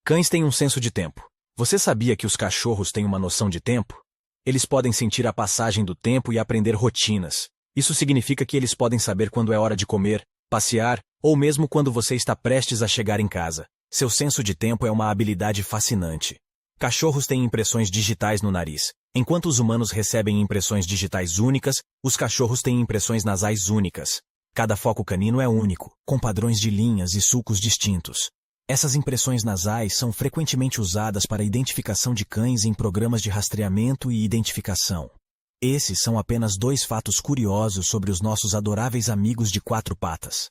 Cães têm um senso de tempo. Você sabia que os cachorros têm uma noção de tempo? Eles podem sentir a passagem do tempo e aprender rotinas. Isso significa que eles podem saber quando é hora de comer, passear, ou mesmo quando você está prestes a chegar em casa. Seu senso de tempo é uma habilidade fascinante. Cachorros têm impressões digitais no nariz. Enquanto os humanos recebem impressões digitais únicas, os cachorros têm impressões nasais únicas. Cada foco canino é único, com padrões de linhas e sulcos distintos. Essas impressões nasais são frequentemente usadas para a identificação de cães em programas de rastreamento e identificação. Esses são apenas 2 fatos curiosos sobre os nossos adoráveis amigos de 4 patas.